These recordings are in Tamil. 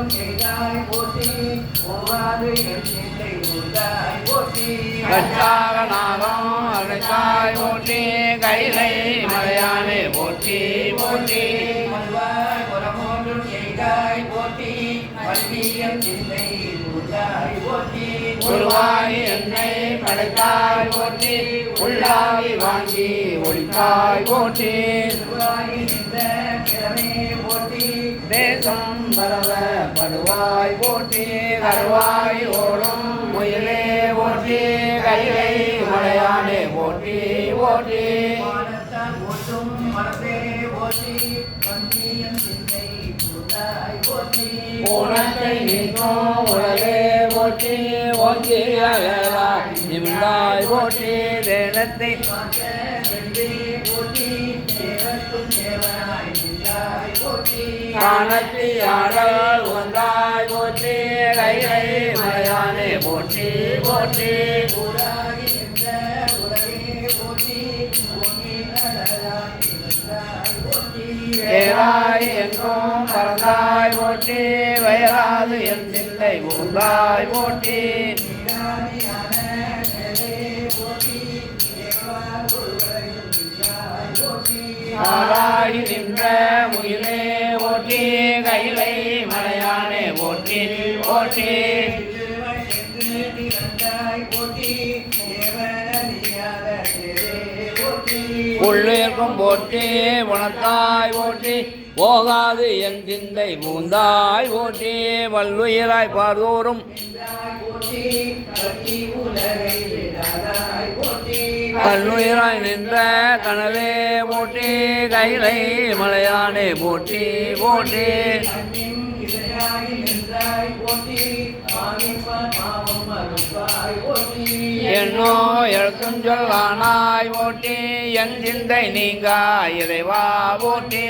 குரமோடும் செய்தாய் போற்றி ஓவாது என் சிந்தை உண்டாய் போற்றி கற்றாக நாகம் அழைத்தாய் போற்றி கைலை மலையானே போற்றி போற்றி மல்வாய் குரமோடும் செய்தாய் போற்றி வல்லியம் சிந்தை உண்டாய் போற்றி குருவாய் என்னை படைத்தாய் போற்றி உள்ளாகி வாங்கி ஒளித்தாய் போற்றி திருவாகி நின்ற கிழமே போற்றி தேசம் பரவ படுவாய் போற்றி கருவாய் ஓடும் முயலே போற்றி கைலை மலையானே போற்றி போற்றி வானத்தான் ஓட்டும் மரபே போற்றி வந்தியம் சிந்தை உண்டாய் போற்றி ஊனத்தை நீக்கும் உலகே போற்றி ஓங்கி அழகாய் நிமிந்தாய் போற்றி தேனத்தை காணத்தி ஆடல் ஒன்றாய் போற்றி கைலை மலையானே போற்றி போற்றி ஏராய் எங்கும் பறந்தாய் போற்றி வயலாது என் சிந்தை ஊந்தாய் போற்றி ஆராய் நின்ற முயிலே போற்றி கைலை மலையானே போற்றி போற்றி உள்ளிருக்கும் போற்றி உணர்த்தாய் போற்றி போகாது என் சிந்தை பூந்தாய் போற்றி வல்லுயிராய் பார்தோறும் கல்லுயிராய் நின்ற கனவே போற்றி கைலை மலையானே போற்றி போற்றி என்னோ எழுத்தும் சொல்லானாய் போற்றி என் சிந்தை நீங்கா இறைவா போற்றி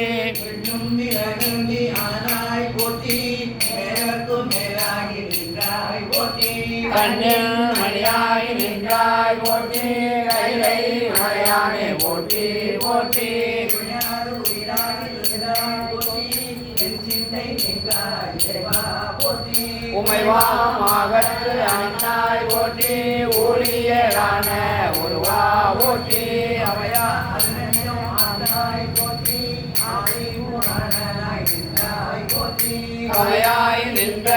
கண்ணில் மணியாய் நின்றாய் போற்றி கைலை மலையானே போற்றி போற்றி உமைவாமாகத்து அணிந்தாய் போற்றி ஊழியரான உருவா போற்றி அவையா கவையாய் நின்ற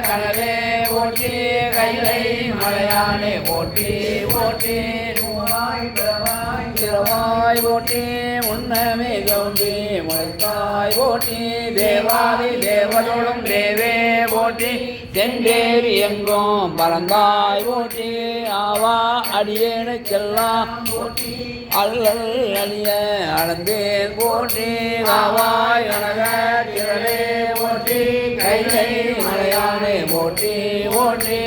கனவே போற்றி கைலை மலையானே போற்றி போற்றி திறவாய் போற்றி முன்னமே தோன்றி முளைத்தாய் போற்றி தேவாதி தேவதோடும் தேவே போற்றி தென்றேறி எங்கும் பறந்தாய் போற்றி ஆவா அடியேனு செல்லாம் போற்றி அல்லல் அழிய அளந்தேன் போற்றி ஆவாய் அழக திரளே போற்றி கைலை மலையானே போற்றி போற்றி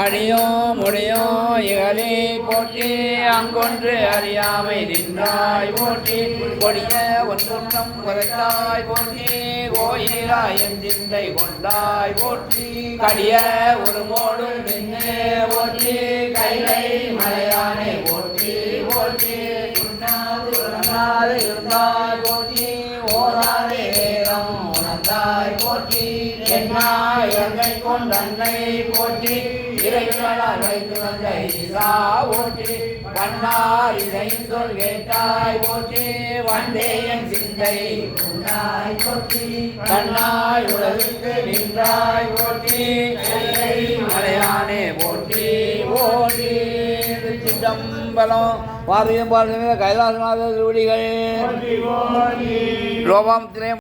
அடியோ முடியோ இகழே போற்றி அங்கொன்று அறியாமை நின்றாய் போற்றி கொடிய ஒன்றும் குறைத்தாய் போற்றி கோயிலாய் என் சிந்தை கொண்டாய் போற்றி கடிய ஒரு மோடும் நின்னே போற்றி கைலை மலையானே போற்றி போற்றி இருந்தாய் போற்றி ஓராதே வேதம் உணர்ந்தாய் போற்றி என்னாய் எங்கை கொண்டன்னை போற்றி இறைவனாய் வைத்து வந்த இதா போற்றி வண்ணார் இதையும் சொல் கேட்டாய் போற்றி வந்தே என் சிந்தை உண்டாய் போற்றி கண்ணாய் உலகுக்கு நின்றாய் போற்றி மலையானே போற்றி போற்றி சிதம்பரம் பாரதியம் பாரதிய கைலாசநாத திருவடிகள் லோகம் திரை